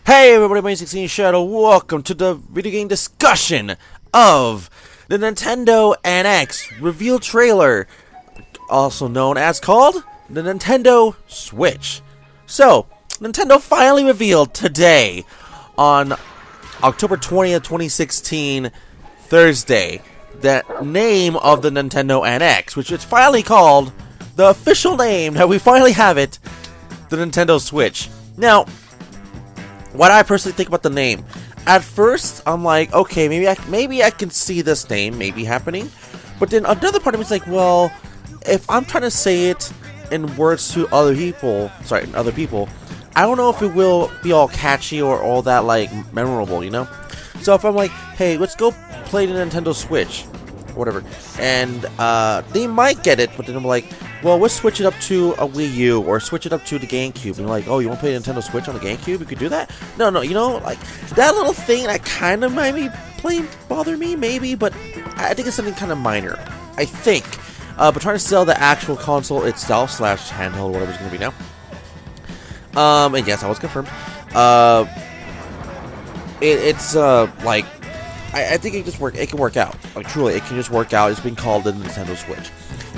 Hey everybody, my 16 Shadow. Welcome to the video game discussion of the Nintendo NX reveal trailer, also known as called the Nintendo Switch. So, Nintendo finally revealed today on October 20th, 2016, Thursday, the name of the Nintendo NX, which is finally called, the official name, that we finally have it, the Nintendo Switch. Now, what I personally think about the name, at first I'm like, okay, maybe I can see this name maybe happening, but then another part of me is like, well, if I'm trying to say it in words to other people, I don't know if it will be all catchy or all that like memorable, you know? So if I'm like, hey, let's go play the Nintendo Switch, whatever, and they might get it, but then I'm like, well, let's switch it up to a Wii U or switch it up to the GameCube. And you're like, oh, you want to play Nintendo Switch on the GameCube? You could do that? No, you know, like, that little thing that kind of might be bother me, maybe, but I think it's something kind of minor, I think. But trying to sell the actual console itself, / handheld, whatever it's going to be now. And yes, I was confirmed. It's like, I think it can work out. Like, truly, it can just work out. It's been called the Nintendo Switch.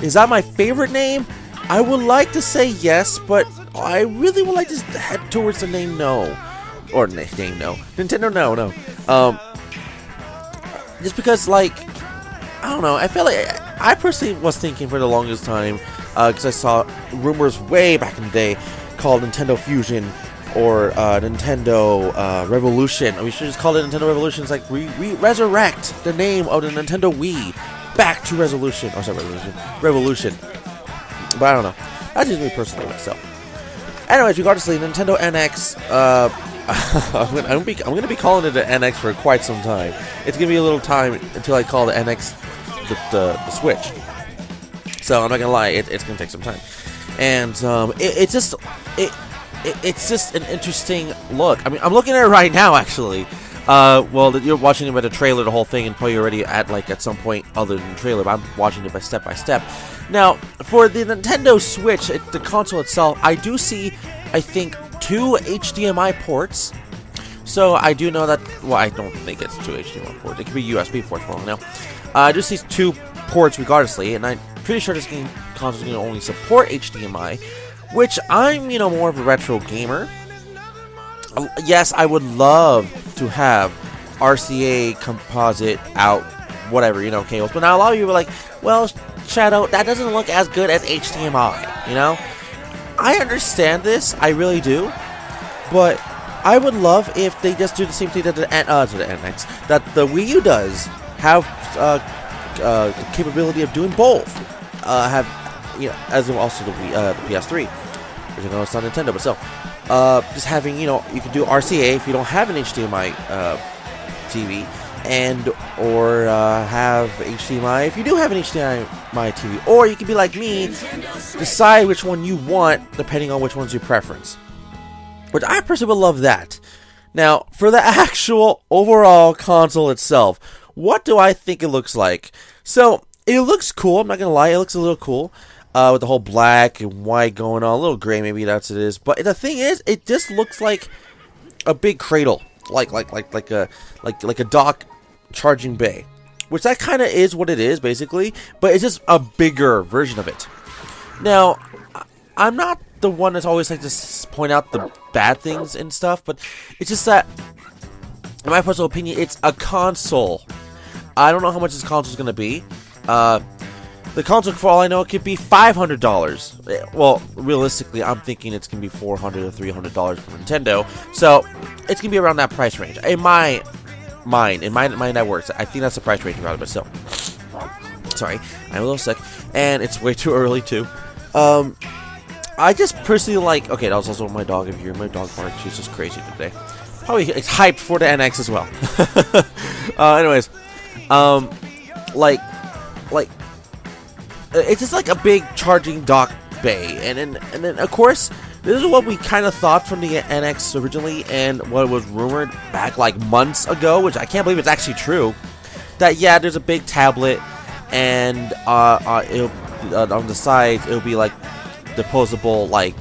Is that my favorite name? I would like to say yes, but I really would like to head towards the name no. Or name no. Nintendo no. Just because, like, I don't know. I feel like I personally was thinking for the longest time, because I saw rumors way back in the day called Nintendo Fusion or Nintendo Revolution. We should just call it Nintendo Revolution. It's like we resurrect the name of the Nintendo Wii back to Revolution. Revolution. But I don't know. That's just me personally myself. Anyways, regardless, the Nintendo NX. I'm gonna be calling it the NX for quite some time. It's gonna be a little time until I call the NX the Switch. So I'm not gonna lie, it's gonna take some time. And it's just an interesting look. I mean, I'm looking at it right now, actually. Well, you're watching it by the trailer, the whole thing, and probably already at some point other than the trailer, but I'm watching it by step by step. Now, for the Nintendo Switch, the console itself, I do see, I think, 2 HDMI ports. So I do know that, well, I don't think it's 2 HDMI ports. It could be USB ports for all now. I just see 2 ports regardlessly, and I'm pretty sure this console is going to only support HDMI, which I'm, more of a retro gamer. Yes, I would love to have RCA composite out, whatever, cables. But now a lot of you are like, well, Shadow, that doesn't look as good as HDMI, I understand this, I really do. But I would love if they just do the same thing that the NX, that the Wii U does, have the capability of doing both. As also the PS3. Which I know it's not Nintendo, but still. Just having, you can do RCA if you don't have an HDMI TV, or have HDMI if you do have an HDMI TV, or you can be like me, decide which one you want depending on which one's your preference. Which I personally would love that. Now, for the actual overall console itself, what do I think it looks like? So, it looks cool, I'm not gonna lie, it looks a little cool. With the whole black and white going on, a little gray maybe that's what it is. But the thing is, it just looks like a big cradle, like a dock charging bay, which that kind of is what it is basically. But it's just a bigger version of it. Now, I'm not the one that's always like to point out the bad things and stuff, but it's just that, in my personal opinion, it's a console. I don't know how much this console is gonna be. The console, for all I know, it could be $500. Well, realistically, I'm thinking it's going to be $400 or $300 for Nintendo. So, it's going to be around that price range. In my mind, that works. I think that's the price range around it, but still. Sorry, I'm a little sick. And it's way too early, too. I just personally like... Okay, that was also my dog. If you hear my dog bark, she's just crazy today. Probably it's hyped for the NX as well. Anyways. It's just like a big charging dock bay, and then of course this is what we kind of thought from the NX originally, and what was rumored back like months ago, which I can't believe it's actually true. That yeah, there's a big tablet, and on the sides it'll be like disposable, like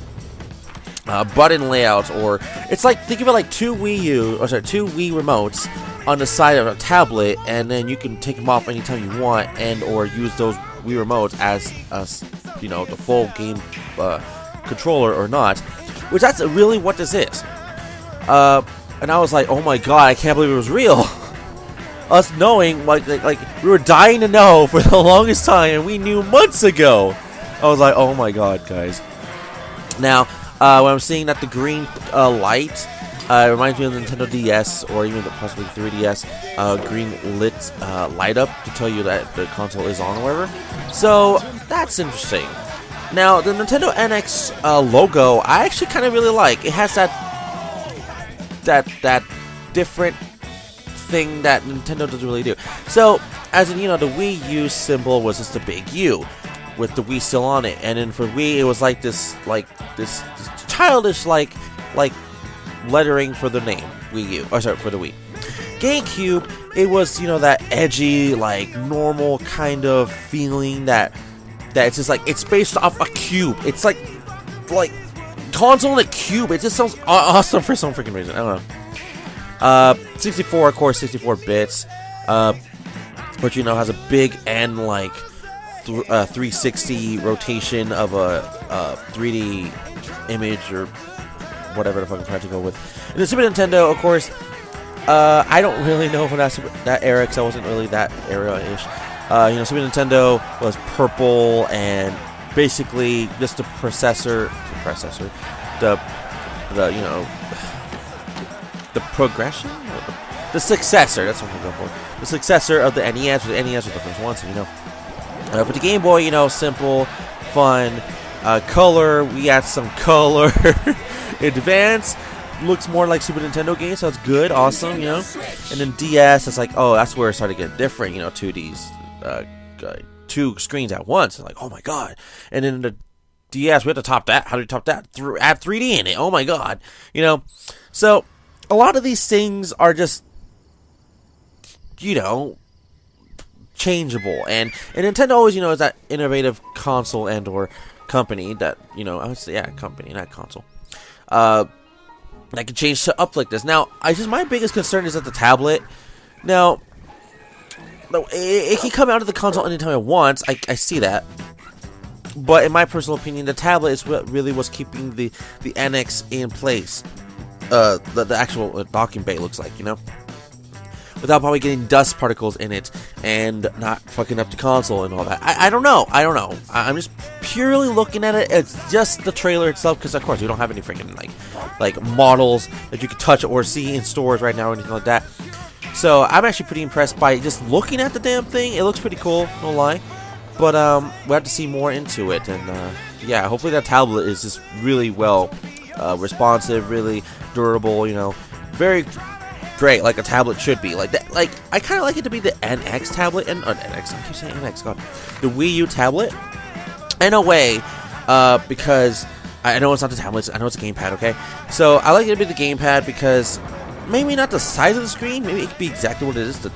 button layouts, or it's like, think of it like two Wii remotes on the side of a tablet, and then you can take them off anytime you want, and or use those Wii remotes as the full game controller or not, which that's really what this is. And I was like, oh my god, I can't believe it was real. Us knowing, like we were dying to know for the longest time, and we knew months ago. I was like, oh my god, guys. Now, when I'm seeing that the green light reminds me of the Nintendo DS, or even possibly 3DS, green lit light up to tell you that the console is on or whatever. So, that's interesting. Now, the Nintendo NX logo, I actually kind of really like. It has that different thing that Nintendo doesn't really do. So, as in, the Wii U symbol was just a big U with the Wii still on it, and then for Wii it was like this childish like lettering for the name Wii U, or sorry, for the Wii. GameCube, it was that edgy, like normal kind of feeling that it's just like it's based off a cube. It's like console in a cube. It just sounds awesome for some freaking reason. I don't know. 64, of course, 64 bits, which has a big and like 360 rotation of a 3D image or whatever the fuck I'm trying to go with. And the Super Nintendo, of course, I don't really know from that era, because I wasn't really that era-ish. Super Nintendo was purple, and basically just the progression, the successor. That's what I'm going for. The successor of the NES. The NES was the first one, so for the Game Boy, simple, fun, color. We had some color. Advance looks more like Super Nintendo games, so that's good, awesome, And then DS, it's like, oh, that's where it started to get different, 2Ds, two screens at once. It's like, oh my god. And then the DS, we had to top that. How do we top that? Add 3D in it. Oh my god. So a lot of these things are just, changeable. And Nintendo always, is that innovative console and or company that, I would say, company, not console. That can change to up like this. Now, my biggest concern is that the tablet. Now, it can come out of the console anytime it wants. I see that. But in my personal opinion, the tablet is what really was keeping the NX in place. The actual docking bay looks like, without probably getting dust particles in it and not fucking up the console and all that. I don't know. I'm just purely looking at it. It's just the trailer itself, because of course we don't have any freaking like models that you can touch or see in stores right now or anything like that. So I'm actually pretty impressed by just looking at the damn thing. It looks pretty cool, no lie. But we have to see more into it, and hopefully that tablet is just really well responsive, really durable. Very great, like a tablet should be. Like that. Like I kind of like it to be the NX tablet, and NX. I keep saying NX. God, the Wii U tablet. In a way, because I know it's not the tablet. I know it's a gamepad. Okay, so I like it to be the gamepad because maybe not the size of the screen. Maybe it could be exactly what it is.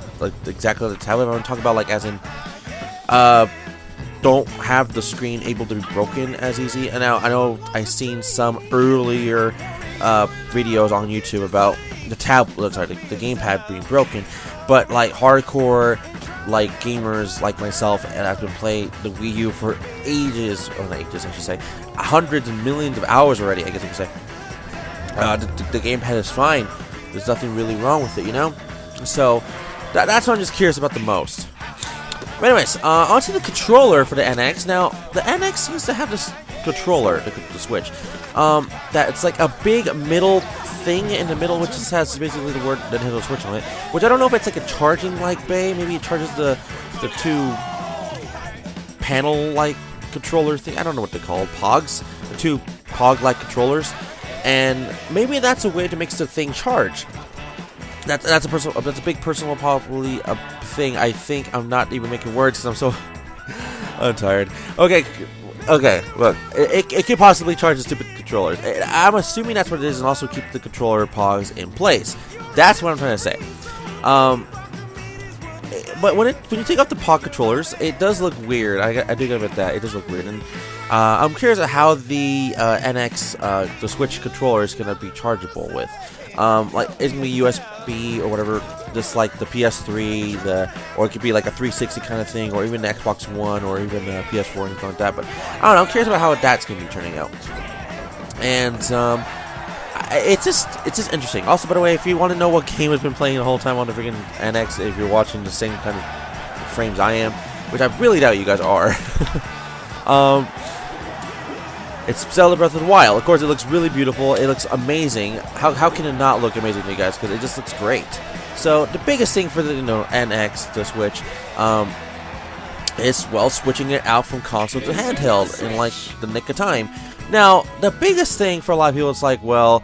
Exactly the tablet. I'm talking about, like as in, don't have the screen able to be broken as easy. And now I know I've seen some earlier videos on YouTube about the gamepad being broken, but like hardcore gamers like myself, and I've been playing the Wii U for ages, or not ages I should say, hundreds and millions of hours already, I guess you could say. The gamepad is fine. There's nothing really wrong with it, So that's what I'm just curious about the most. But anyways, onto the controller for the NX. Now, the NX seems to have this controller, the Switch, that it's like a big middle thing in the middle, which just has basically the word Nintendo Switch on it, which I don't know if it's like a charging bay. Maybe it charges the two panel controller thing. I don't know what they're called, pogs, the two pog controllers, and maybe that's a way to make the thing charge. That's a big personal probably a thing. I think I'm not even making words because I'm so I'm tired. Okay, look, it could possibly charge the stupid controllers. I'm assuming that's what it is, and also keep the controller pogs in place. That's what I'm trying to say. but when you take off the pod controllers, it does look weird. I do admit that it does look weird, and I'm curious at how the NX, the Switch controller is gonna be chargeable with. Like it's gonna be USB or whatever, just like the PS3, or it could be like a 360 kind of thing, or even the Xbox One, or even the PS4 and anything like that. But I don't know. I'm curious about how that's gonna be turning out, and it's just interesting. Also, by the way, if you want to know what game has been playing the whole time on the freaking NX, if you're watching the same kind of frames I am, which I really doubt you guys are, it's Zelda Breath of the Wild. Of course, it looks really beautiful. It looks amazing. How can it not look amazing to you guys? Because it just looks great. So the biggest thing for the NX, the Switch, is, well, switching it out from console to handheld in like the nick of time. Now, the biggest thing for a lot of people is like, well,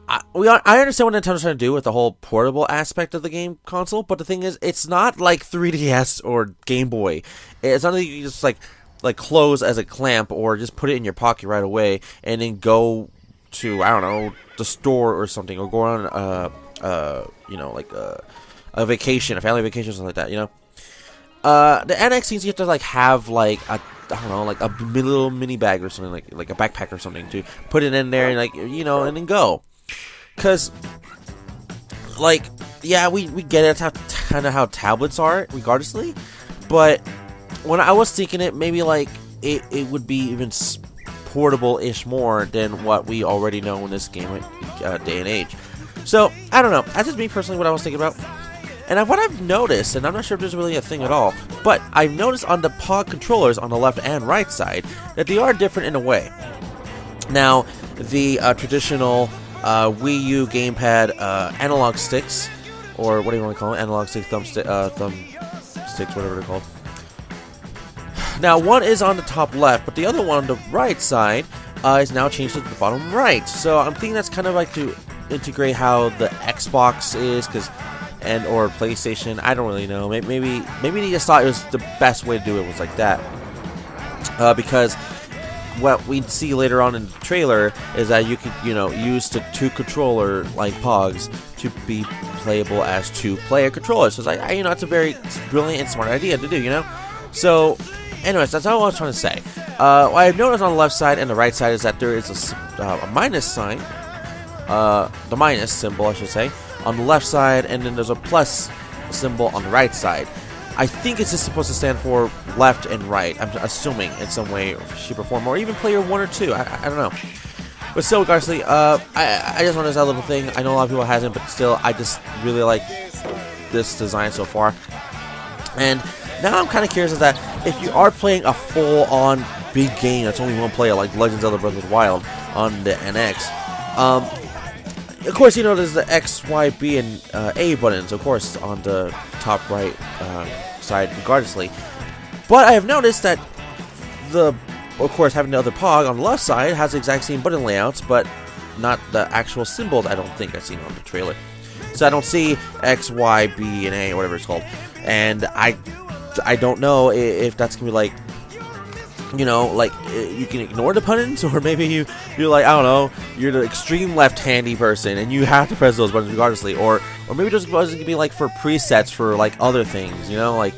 I understand what Nintendo's trying to do with the whole portable aspect of the game console, but the thing is, it's not like 3DS or Game Boy. It's not like you just like close as a clamp or just put it in your pocket right away and then go to, I don't know, the store or something, or go on like a vacation, a family vacation or something like that, you know. The NX seems you have to like have like a, I don't know, like a little mini bag or something, like a backpack or something, to put it in there and, like, you know, and then go. Cause like, yeah, we get it, that's kind of how tablets are regardlessly, but when I was thinking it, maybe like it would be even portable-ish more than what we already know in this game day and age. So I don't know, that's just me personally what I was thinking about. And what I've noticed, and I'm not sure if there's really a thing at all, but I've noticed on the pod controllers on the left and right side that they are different in a way. Now, the traditional Wii U gamepad analog sticks, or what do you want to call them? Analog stick, thumb sticks, whatever they're called. Now, one is on the top left, but the other one on the right side is now changed to the bottom right. So I'm thinking that's kind of like to integrate how the Xbox is, or PlayStation. I don't really know. Maybe they just thought it was the best way to do it was like that. Because what we see later on in the trailer is that you can, use the two controller like Pogs to be playable as two-player controllers. So it's like, it's a very brilliant and smart idea to do, So, anyways, that's all I was trying to say. What I've noticed on the left side and the right side is that there is a minus sign, the minus symbol, I should say, on the left side, and then there's a plus symbol on the right side. I think it's just supposed to stand for left and right, I'm assuming, in some way, shape, or form, or even player 1 or 2, I don't know. But still, regardless, I just wanted that little thing. I know a lot of people hasn't, but still, I just really like this design so far. And now I'm kind of curious is that if you are playing a full-on big game that's only one player, like Legend of Zelda Breath of the Wild on the NX, of course, there's the X, Y, B, and A buttons, of course, on the top right side, regardlessly. But I have noticed that of course, having the other Pog on the left side has the exact same button layouts, but not the actual symbols, I don't think I've seen on the trailer. So I don't see X, Y, B, and A, or whatever it's called. And I don't know if that's going to be like, you can ignore the buttons, or maybe you're like, I don't know, you're the extreme left-handy person and you have to press those buttons regardlessly, or maybe those buttons can be like for presets for like other things, like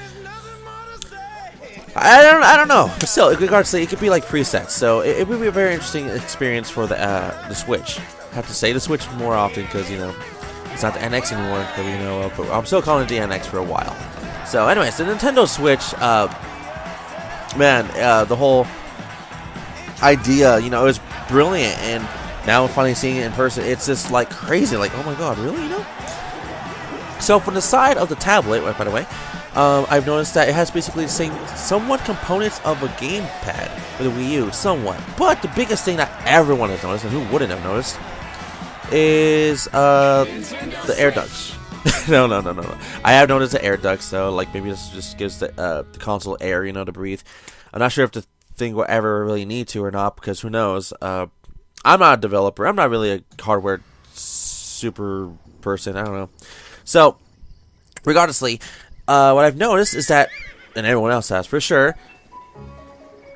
I don't know, but still, regardlessly, it could be like presets. So it would be a very interesting experience for the Switch. I have to say the Switch more often because it's not the NX anymore that we know of, but I'm still calling it the NX for a while. So anyways, the Nintendo Switch. Man, the whole idea, it was brilliant, and now I'm finally seeing it in person. It's just like crazy, like, oh my god, really, So from the side of the tablet, by the way, I've noticed that it has basically the same somewhat components of a gamepad for the Wii U, somewhat. But the biggest thing that everyone has noticed, and who wouldn't have noticed, is the air ducts. No. I have noticed the air ducts, so like maybe this just gives the console air, to breathe. I'm not sure if the thing will ever really need to or not, because who knows. I'm not a developer. I'm not really a hardware super person. I don't know. So, regardlessly, what I've noticed is that, and everyone else has for sure,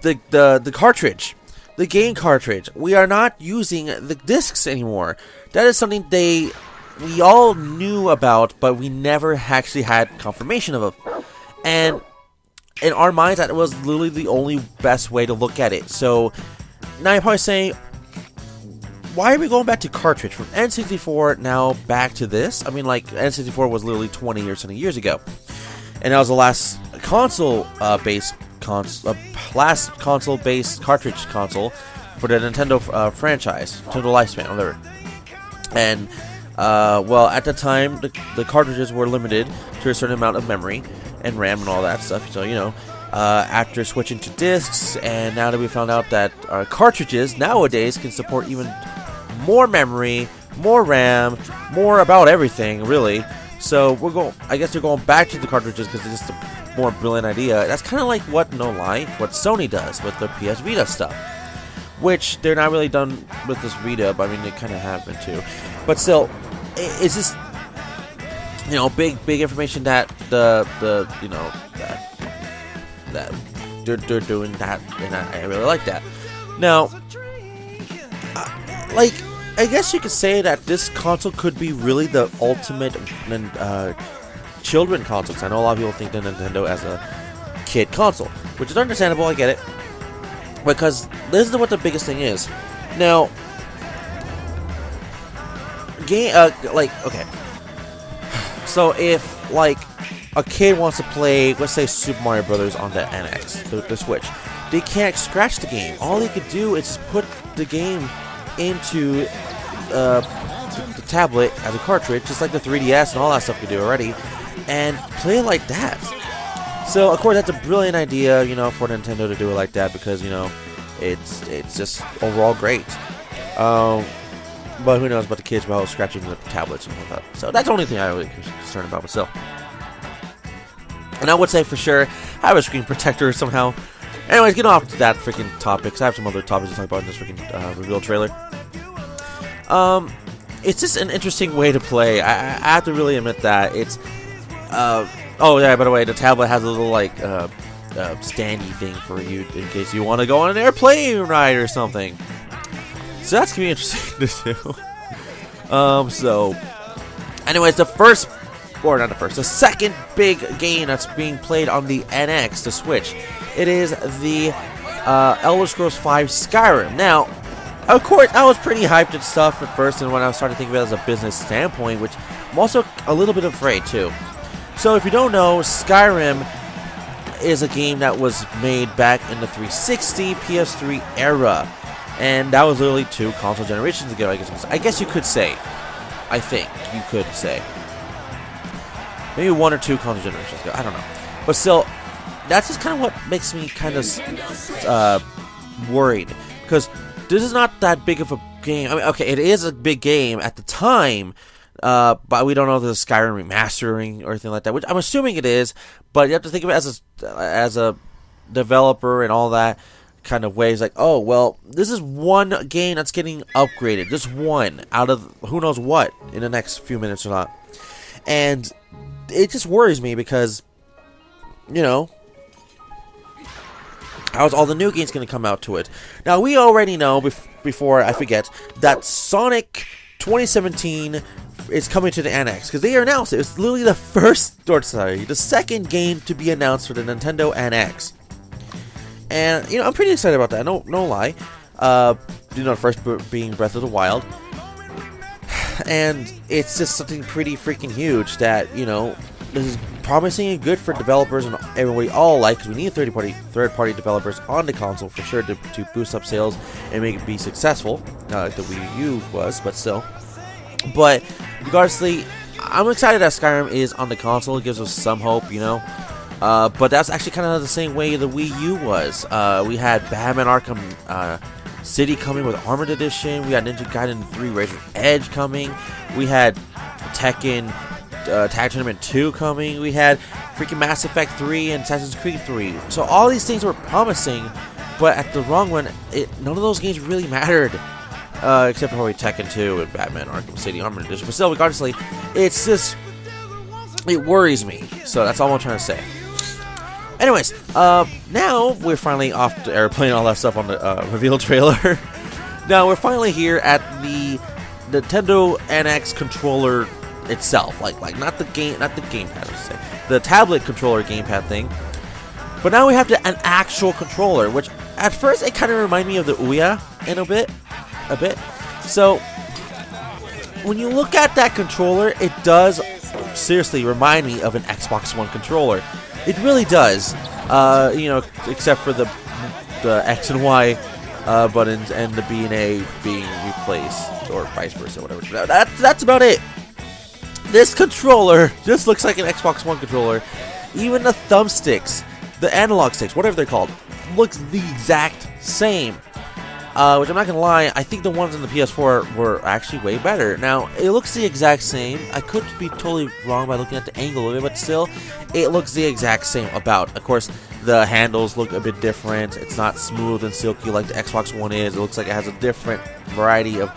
the cartridge, the game cartridge, we are not using the discs anymore. That is something they we all knew about, but we never actually had confirmation of it. And in our minds, that was literally the only best way to look at it. So now you're probably saying, why are we going back to cartridge from N64 now back to this? I mean, like, N64 was literally 20 or something years ago, and that was the last console-based cartridge console for the Nintendo franchise, Nintendo lifespan, whatever. And well, at the time, the cartridges were limited to a certain amount of memory and RAM and all that stuff. So, you know, after switching to discs, and now that we found out that cartridges nowadays can support even more memory, more RAM, more about everything, really. So I guess they're going back to the cartridges because it's just a more brilliant idea. That's kind of like what what Sony does with their PS Vita stuff, which they're not really done with this Vita, but I mean they kind of have been too. But still, it's just, you know, big information that you know that they're doing that, and I really like that. Now, like, I guess you could say that this console could be really the ultimate children console. 'Cause I know a lot of people think of Nintendo as a kid console, which is understandable. I get it, because this is what the biggest thing is. Now, like, okay, so if like a kid wants to play, let's say, Super Mario Brothers on the NX, the Switch, they can't scratch the game. All they could do is just put the game into the tablet as a cartridge, just like the 3DS and all that stuff could do already, and play it like that. So, of course, that's a brilliant idea, you know, for Nintendo to do it like that, because, you know, it's just overall great. But who knows about the kids while scratching the tablets and all that. So that's the only thing I'm really concerned about, but still. And I would say for sure, I have a screen protector somehow. Anyways, getting off that freaking topic, because I have some other topics to talk about in this freaking reveal trailer. It's just an interesting way to play. I have to really admit that. It's, oh yeah, by the way, the tablet has a little, like, standy thing for you in case you want to go on an airplane ride or something. So that's gonna be interesting to do. So, anyways, the second big game that's being played on the NX, the Switch, it is the Elder Scrolls V Skyrim. Now, of course, I was pretty hyped and stuff at first, and when I started thinking about it as a business standpoint, which I'm also a little bit afraid too. So, if you don't know, Skyrim is a game that was made back in the 360, PS3 era. And that was literally 2 console generations ago, I guess you could say. I think you could say. Maybe 1 or 2 console generations ago. I don't know. But still, that's just kind of what makes me kind of worried. Because this is not that big of a game. I mean, okay, it is a big game at the time. But we don't know if there's Skyrim remastering or anything like that. Which I'm assuming it is. But you have to think of it as a developer and all that kind of ways, like, oh, well, this is one game that's getting upgraded, just one out of who knows what in the next few minutes or not. And it just worries me because, you know, how's all the new games going to come out to it? Now, we already know, before I forget, that Sonic 2017 is coming to the NX, because they announced it. It's literally the second game to be announced for the Nintendo NX. And, you know, I'm pretty excited about that, no lie. You know, the first being Breath of the Wild. And it's just something pretty freaking huge that, you know, this is promising and good for developers and everybody all alike, because we need third-party developers on the console for sure to boost up sales and make it be successful. Not like the Wii U was, but still. But, regardlessly, I'm excited that Skyrim is on the console. It gives us some hope, you know. But that's actually kind of the same way the Wii U was. We had Batman Arkham City coming with Armored Edition. We had Ninja Gaiden 3 Razor's Edge coming. We had Tekken Tag Tournament 2 coming. We had freaking Mass Effect 3 and Assassin's Creed 3. So all these things were promising, but at the wrong one, none of those games really mattered. Except for probably Tekken 2 and Batman Arkham City Armored Edition. But still, regardlessly, it's just, it worries me. So that's all I'm trying to say. Anyways, now we're finally off the airplane and all that stuff on the reveal trailer. Now we're finally here at the Nintendo NX controller itself, like not the gamepad, I should say, the tablet controller gamepad thing. But now we have an actual controller, which at first it kind of reminded me of the Ouya in a bit. So when you look at that controller, it does seriously remind me of an Xbox One controller. It really does. Except for the X and Y buttons and the B and A being replaced, or vice versa, whatever. That's about it. This controller just looks like an Xbox One controller. Even the thumbsticks, the analog sticks, whatever they're called, looks the exact same. Which I'm not gonna lie, I think the ones in the PS4 were actually way better. Now, it looks the exact same. I could be totally wrong by looking at the angle of it, but still, it looks the exact same about. Of course, the handles look a bit different. It's not smooth and silky like the Xbox One is. It looks like it has a different variety of,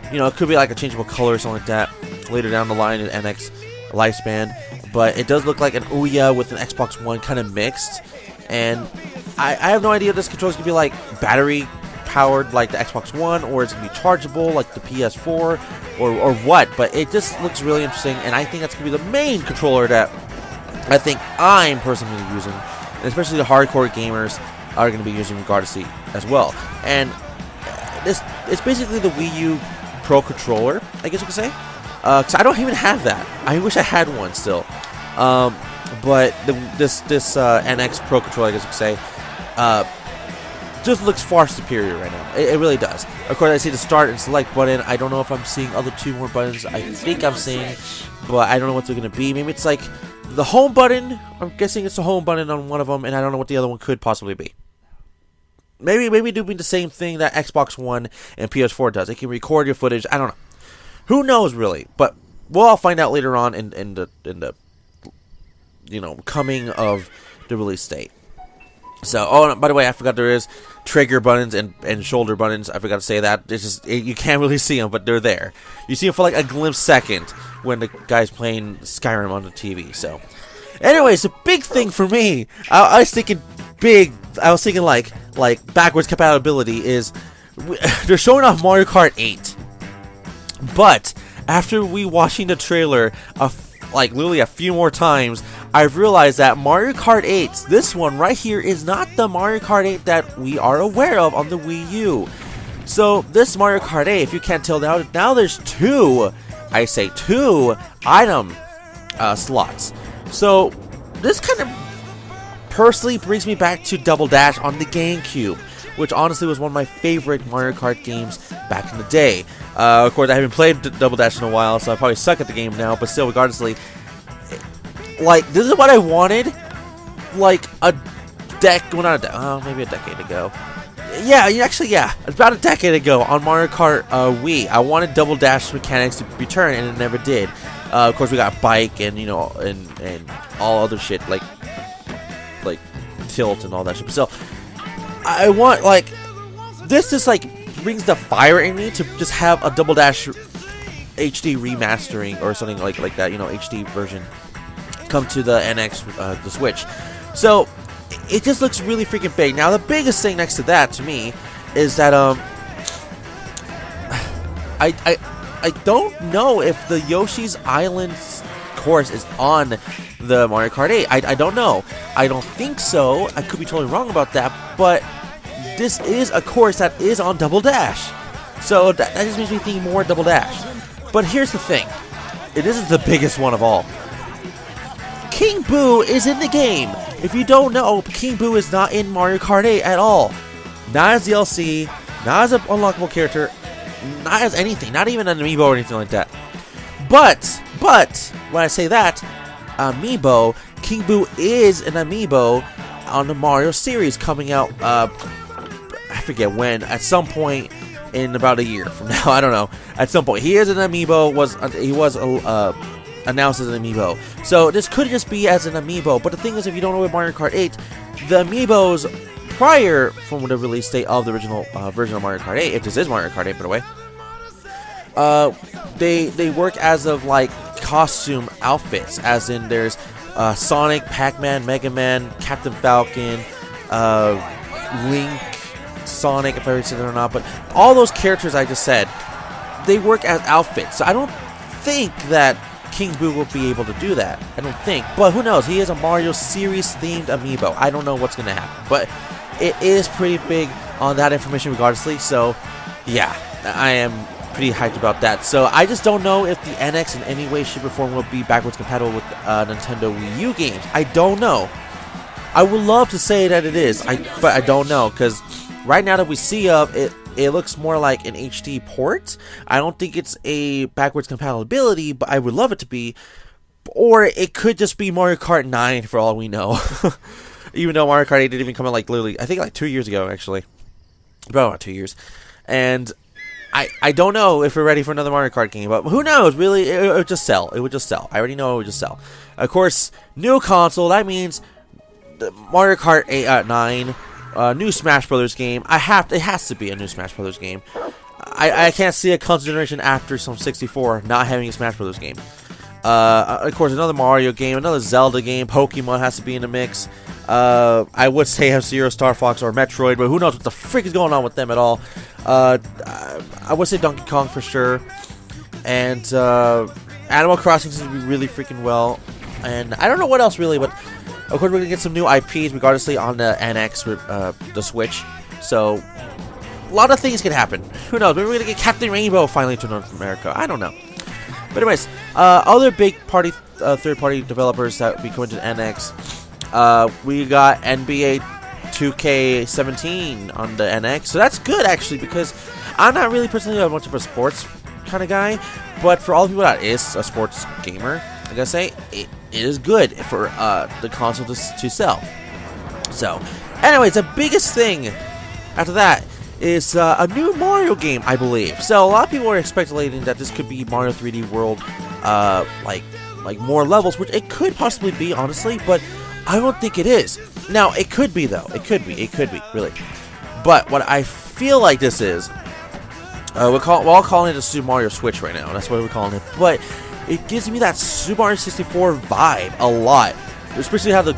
it could be like a changeable color or something like that later down the line in NX lifespan. But it does look like an Ouya with an Xbox One kind of mixed. And I have no idea if this controller is going to be like battery powered like the Xbox One, or it's going to be chargeable like the PS4, or what. But it just looks really interesting, and I think that's going to be the main controller that I think I'm personally using, and especially the hardcore gamers are going to be using regardlessly as well. And it's basically the Wii U Pro controller, I guess you could say, because I don't even have that. I wish I had one still. But this NX Pro controller, I guess you could say, just looks far superior right now. It really does. Of course, I see the start and select button. I don't know if I'm seeing other two more buttons. I think I'm seeing, but I don't know what they're going to be. Maybe it's like the home button. I'm guessing it's the home button on one of them, and I don't know what the other one could possibly be. Maybe doing the same thing that Xbox One and PS4 does. It can record your footage. I don't know. Who knows, really? But we'll all find out later on in the coming of the release date. So, oh, by the way, I forgot there is trigger buttons and shoulder buttons. I forgot to say that. It's just, you can't really see them, but they're there. You see them for like a glimpse second when the guy's playing Skyrim on the TV. So, anyways, a big thing for me, I was thinking big. I was thinking like backwards compatibility is they're showing off Mario Kart 8, but after we watching the trailer literally a few more times, I've realized that Mario Kart 8, this one right here, is not the Mario Kart 8 that we are aware of on the Wii U. So this Mario Kart 8, if you can't tell now there's two item slots. So this kind of personally brings me back to Double Dash on the GameCube, which honestly was one of my favorite Mario Kart games back in the day. Of course, I haven't played Double Dash in a while, so I probably suck at the game now, but still, regardlessly, this is what I wanted, maybe a decade ago. Yeah, about a decade ago on Mario Kart Wii. I wanted Double Dash mechanics to return, and it never did. Of course, we got bike and and all other shit like tilt and all that shit. But still, I want this just brings the fire in me to just have a Double Dash HD remastering or something like that, HD version come to the NX, the Switch. So it just looks really freaking big. Now the biggest thing next to that to me is that I don't know if the Yoshi's Island course is on the Mario Kart 8. I don't know. I don't think so. I could be totally wrong about that, but this is a course that is on Double Dash. So that just makes me think more Double Dash. But here's the thing. This is the biggest one of all. King Boo is in the game. If you don't know, King Boo is not in Mario Kart 8 at all. Not as DLC, not as an unlockable character, not as anything, not even an amiibo or anything like that. But, when I say that, amiibo, King Boo is an amiibo on the Mario series coming out, I forget when, at some point in about a year from now, I don't know. At some point, he is an amiibo, he was announced as an amiibo. So this could just be as an amiibo, but the thing is, if you don't know about Mario Kart 8, the amiibos prior from the release date of the original version of Mario Kart 8, if this is Mario Kart 8 by the way, they work as of costume outfits, as in there's Sonic, Pac-Man, Mega Man, Captain Falcon, Link, Sonic, if I already said that or not, but all those characters I just said, they work as outfits. So I don't think that King Boo will be able to do that. I don't think. But who knows? He is a Mario series themed amiibo. I don't know what's going to happen. But it is pretty big on that information regardlessly. So yeah, I am pretty hyped about that. So I just don't know if the NX in any way, shape, or form will be backwards compatible with Nintendo Wii U games. I don't know. I would love to say that it is, but I don't know, because right now that we see of it, it looks more like an HD port. I don't think it's a backwards compatibility, but I would love it to be. Or it could just be Mario Kart 9 for all we know. Even though Mario Kart 8 didn't even come out like literally, I think like 2 years ago actually. About 2 years. And I don't know if we're ready for another Mario Kart game, but who knows, really, it would just sell. It would just sell. I already know it would just sell. Of course, new console, that means Mario Kart 8, 9, new Smash Brothers game. It has to be a new Smash Brothers game. I can't see a console generation after some 64 not having a Smash Brothers game. Of course, another Mario game, another Zelda game. Pokemon has to be in the mix. I would say F-Zero, Star Fox, or Metroid, but who knows what the frick is going on with them at all. I would say Donkey Kong for sure. And Animal Crossing seems to be really freaking well. And I don't know what else really, but of course we're going to get some new IPs regardlessly on the NX with the Switch. So a lot of things can happen. Who knows? Maybe we're going to get Captain Rainbow finally to North America. I don't know. But anyways, other big party, third-party developers that will be coming to the NX. We got NBA 2K17 on the NX, so that's good actually, because I'm not really personally much of a sports kind of guy, but for all the people that is a sports gamer, I gotta say it is good for the console to sell. So, anyways, the biggest thing after that is a new Mario game, I believe. So a lot of people are speculating that this could be Mario 3D World, like more levels, which it could possibly be, honestly, but I don't think it is. Now, it could be, though. It could be, really. But what I feel like this is, we're all calling it a Super Mario Switch right now. That's what we're calling it. But it gives me that Super Mario 64 vibe a lot. Especially how the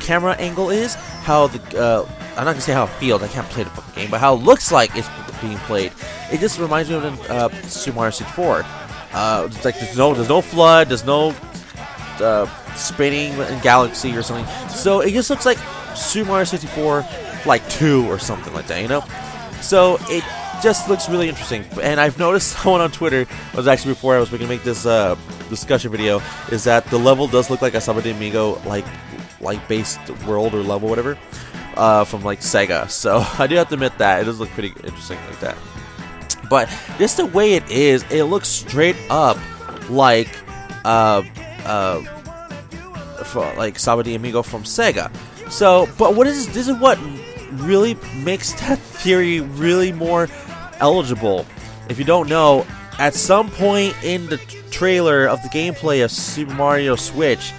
camera angle is, how the I'm not gonna say how it feels. I can't play the fucking game, but how it looks like it's being played. It just reminds me of Super Mario 64. It's like there's no flood, there's no spinning in Galaxy or something. So it just looks like Super Mario 64, like 2 or something like that, you know. So it just looks really interesting. And I've noticed someone on Twitter was actually before I was going to make this discussion video is that the level does look like a Samba de Amigo like based world or level, whatever, from like Sega. So I do have to admit that it does look pretty interesting like that. But just the way it is, it looks straight up like Samba de Amigo from Sega. So, but what is this is what really makes that theory really more eligible. If you don't know, at some point in the trailer of the gameplay of Super Mario Switch,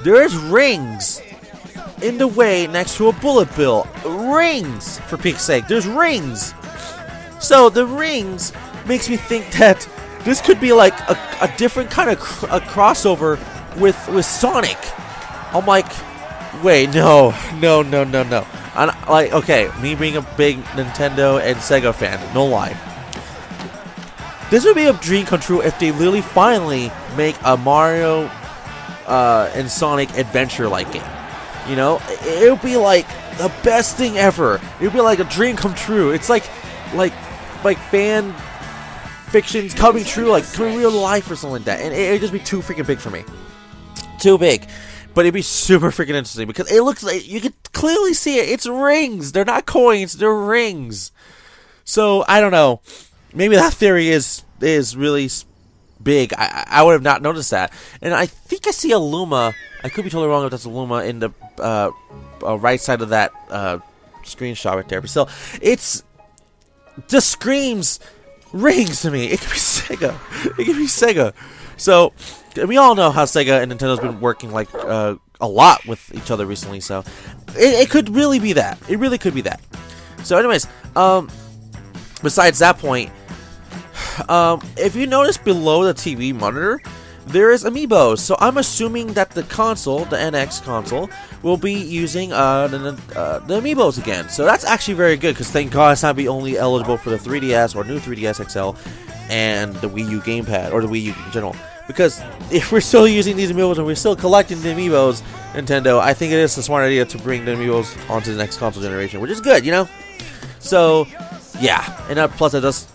there's rings in the way next to a bullet bill. Rings, for peak's sake, there's rings. So the rings makes me think that this could be like a different kind of a crossover with Sonic. I'm like, wait, no. I'm like, okay, me being a big Nintendo and Sega fan, no lie. This would be a dream come true if they literally finally make a Mario and Sonic adventure-like game. You know, it would be like the best thing ever. It would be like a dream come true. It's like fan fictions coming true, like coming real life or something like that. And it would just be too freaking big for me. Too big. But it'd be super freaking interesting because it looks like you can clearly see it. It's rings. They're not coins. They're rings. So I don't know. Maybe that theory is really big. I would have not noticed that. And I think I see a Luma. I could be totally wrong if that's a Luma in the right side of that screenshot right there. But still, it's just screams rings to me. It could be Sega. So we all know how Sega and Nintendo's been working like a lot with each other recently. So it could really be that. It really could be that. So anyways, besides that point, if you notice below the TV monitor, there is amiibos. So I'm assuming that the console, the NX console, will be using the amiibos again. So that's actually very good, because thank God it's not be only eligible for the 3DS or new 3DS XL and the Wii U gamepad, or the Wii U in general. Because if we're still using these amiibos and we're still collecting the amiibos, Nintendo, I think it is a smart idea to bring the amiibos onto the next console generation, which is good, you know? So, yeah. And plus, it does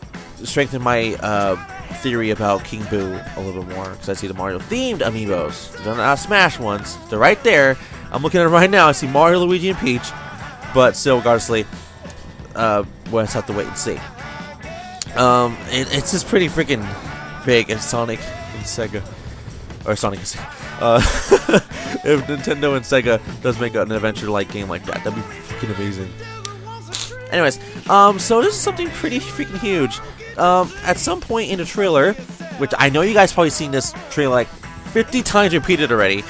strengthen my theory about King Boo a little bit more, because I see the Mario-themed amiibos. They're not Smash ones. They're right there. I'm looking at it right now. I see Mario, Luigi, and Peach. But still, regardlessly, we'll just have to wait and see. It's just pretty freaking big, and Sonic and Sega, or Sonic and Sega. If Nintendo and Sega does make an adventure-like game like that, that'd be freaking amazing. Anyways, so this is something pretty freaking huge. At some point in the trailer, which I know you guys probably seen this trailer like 50 times repeated already,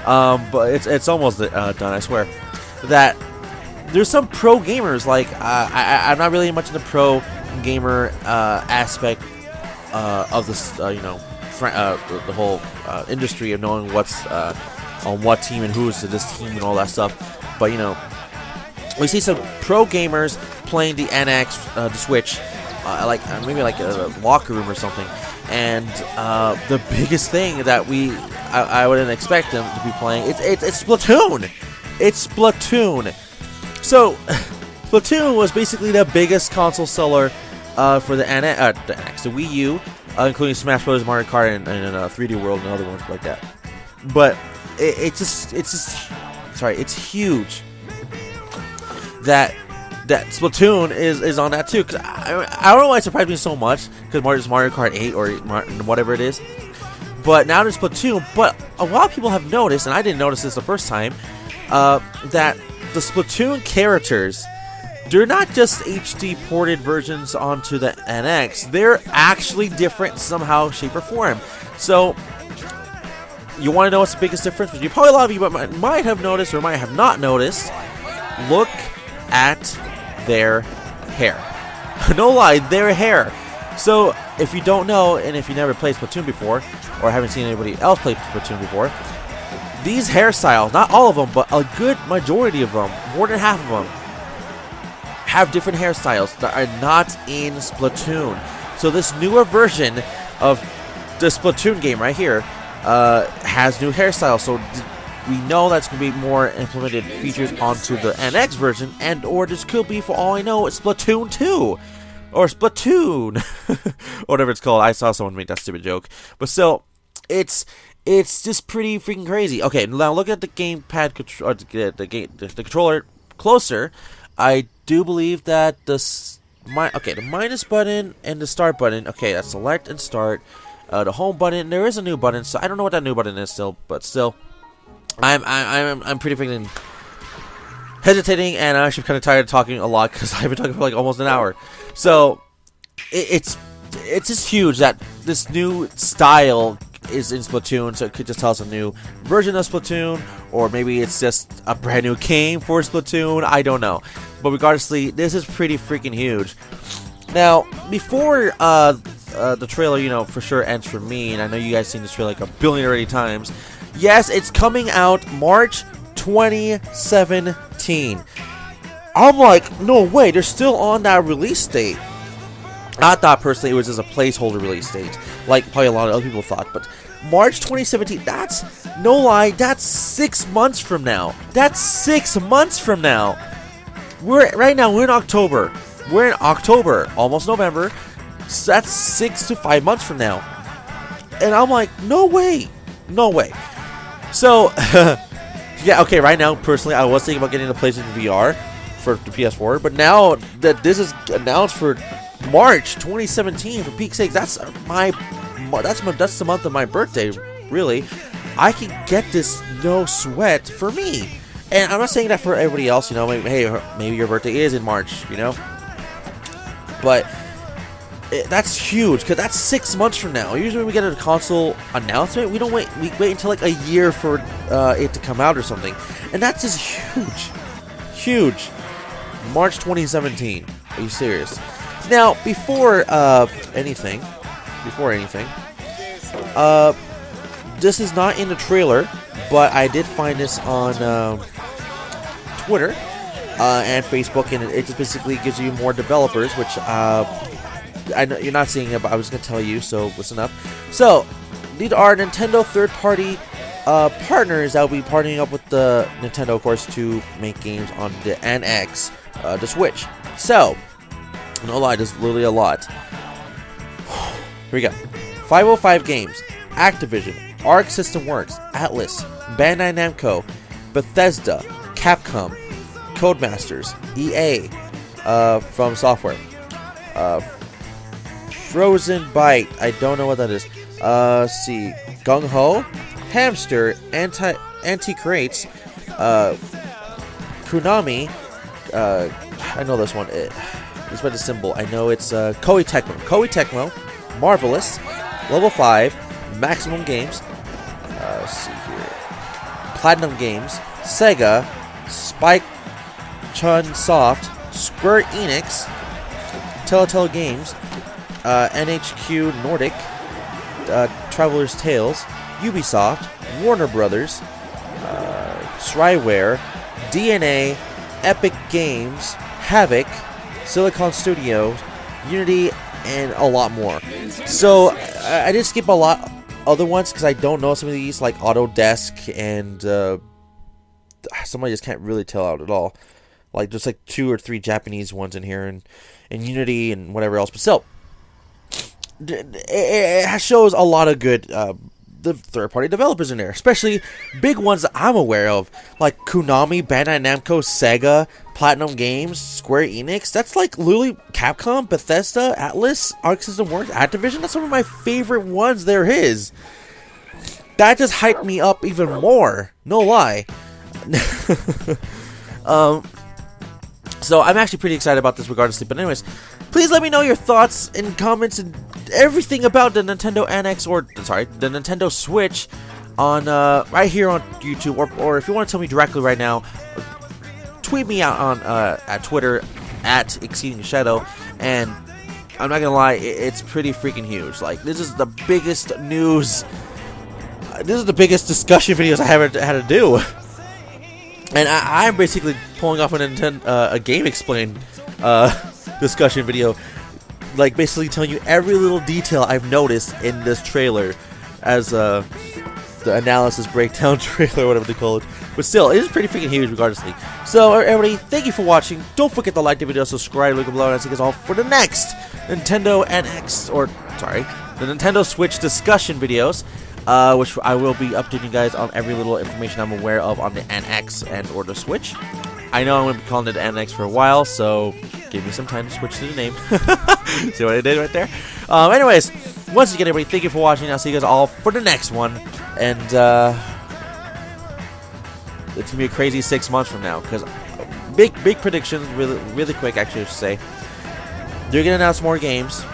but it's almost done, I swear, that there's some pro gamers, like, I'm not really much in the pro gamer aspect of this, you know, the whole industry of knowing what's on what team and who's to this team and all that stuff, but, you know, we see some pro gamers playing the NX, the Switch, like maybe like a locker room or something, and the biggest thing that I wouldn't expect them to be playing, it's Splatoon. It's Splatoon. So Splatoon was basically the biggest console seller for the NX, the Wii U, including Smash Bros, Mario Kart, and 3D World and other ones like that. But it's huge that Splatoon is on that too. Cause I don't know why it surprised me so much, because Mario Kart 8 or whatever it is. But now there's Splatoon. But a lot of people have noticed, and I didn't notice this the first time, that the Splatoon characters, they're not just HD ported versions onto the NX. They're actually different somehow, shape, or form. So you want to know what's the biggest difference? You probably, a lot of you might have noticed or might have not noticed. Look at their hair. No lie, their hair. So if you don't know, and if you never played Splatoon before, or haven't seen anybody else play Splatoon before, these hairstyles, not all of them, but a good majority of them, more than half of them, have different hairstyles that are not in Splatoon. So this newer version of the Splatoon game right here has new hairstyles. So we know that's going to be more implemented features onto the NX version, and or this could be, for all I know, it's Splatoon 2 or Splatoon, whatever it's called. I saw someone make that stupid joke, but still, it's just pretty freaking crazy. Okay, now look at the gamepad the controller closer. I do believe that the minus button and the start button. Okay, that's select and start. The home button. There is a new button, so I don't know what that new button is still, but still. I'm pretty freaking hesitating, and I'm actually kind of tired of talking a lot, because I've been talking for like almost an hour. So it's just huge that this new style is in Splatoon. So it could just tell us a new version of Splatoon, or maybe it's just a brand new game for Splatoon. I don't know, but regardlessly, this is pretty freaking huge. Now, before the trailer, you know, for sure ends for me, and I know you guys seen this trailer like a billion already times. Yes, it's coming out March 2017. I'm like, no way, they're still on that release date. I thought personally it was just a placeholder release date, like probably a lot of other people thought, but March 2017, that's, no lie, that's 6 months from now. That's 6 months from now. Right now, we're in October. We're in October, almost November. So that's 6 to 5 months from now. And I'm like, no way. No way. So, yeah, okay, right now, personally, I was thinking about getting the PlayStation VR for the PS4, but now that this is announced for March 2017, for peak's sake, that's the month of my birthday, really. I can get this no sweat for me. And I'm not saying that for everybody else, you know, maybe your birthday is in March, you know, but that's huge, because that's 6 months from now. Usually when we get a console announcement, we don't wait. We wait until like a year for it to come out or something, and that's just huge. March 2017. Are you serious? Now, before anything, this is not in the trailer, but I did find this on Twitter and Facebook, and it just basically gives you more developers, which I know you're not seeing it, but I was going to tell you, so listen up. So, these are Nintendo third-party partners that will be partnering up with the Nintendo, of course, to make games on the NX, the Switch. So, no lie, there's literally a lot. Here we go. 505 Games, Activision, Arc System Works, Atlas, Bandai Namco, Bethesda, Capcom, Codemasters, EA, From Software, Frozen Byte, I don't know what that is. See, Gung Ho, Hamster, Anti-Crates, Konami, I know this one. It's by the symbol. I know it's Koei Tecmo, Marvelous, Level 5, Maximum Games. Let's see here. Platinum Games, Sega, Spike Chun Soft, Square Enix, Telltale Games, NHQ Nordic, Traveler's Tales, Ubisoft, Warner Brothers, Shryware, DNA, Epic Games, Havoc, Silicon Studios, Unity, and a lot more. So I did skip a lot other ones because I don't know some of these, like Autodesk and somebody just can't really tell out at all. Like there's like 2 or 3 Japanese ones in here, and Unity and whatever else. But still, it shows a lot of good the third-party developers in there, especially big ones that I'm aware of, like Konami, Bandai Namco, Sega, Platinum Games, Square Enix. That's like literally Capcom, Bethesda, Atlas, Arc System Works, Activision. That's one of my favorite ones there is. That just hyped me up even more. No lie. So I'm actually pretty excited about this regardlessly. But anyways, please let me know your thoughts and comments and everything about the Nintendo NX, or sorry, the Nintendo Switch on right here on YouTube, or if you want to tell me directly right now, tweet me out on at Twitter at Exceeding the Shadow. And I'm not gonna lie, it's pretty freaking huge. Like, this is the biggest news. This is the biggest discussion videos I ever had to do. And I'm basically pulling off a Game Explain discussion video, like basically telling you every little detail I've noticed in this trailer as the analysis breakdown trailer, whatever they call it. But still, it is pretty freaking huge regardlessly. So everybody, thank you for watching. Don't forget to like the video, subscribe, link below, and I'll see you guys all for the next Nintendo NX, or sorry, the Nintendo Switch discussion videos. Which I will be updating you guys on every little information I'm aware of on the NX and or the Switch. I know I'm going to be calling it the NX for a while, so give me some time to switch to the name. See what I did right there? Anyways, once again, everybody, thank you for watching. I'll see you guys all for the next one. And it's going to be a crazy 6 months from now, because big predictions, really quick, actually, I should say. They're going to announce more games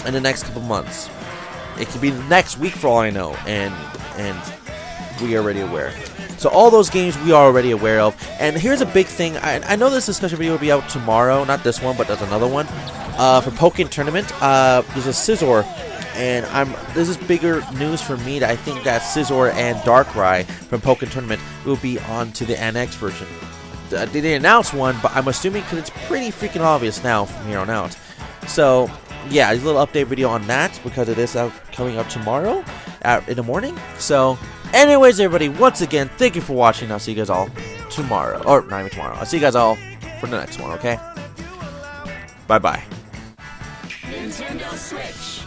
in the next couple months. It could be next week for all I know, and we are already aware. So all those games we are already aware of. And here's a big thing. I know this discussion video will be out tomorrow. Not this one, but there's another one. For Pokken Tournament, there's a Scizor. And this is bigger news for me that I think that Scizor and Darkrai from Pokken Tournament will be onto the NX version. They didn't announce one, but I'm assuming because it's pretty freaking obvious now from here on out. So yeah, a little update video on that because it is coming up tomorrow in the morning. So anyways, everybody, once again, thank you for watching. I'll see you guys all tomorrow, or not even tomorrow. I'll see you guys all for the next one, okay? Bye-bye. Nintendo Switch.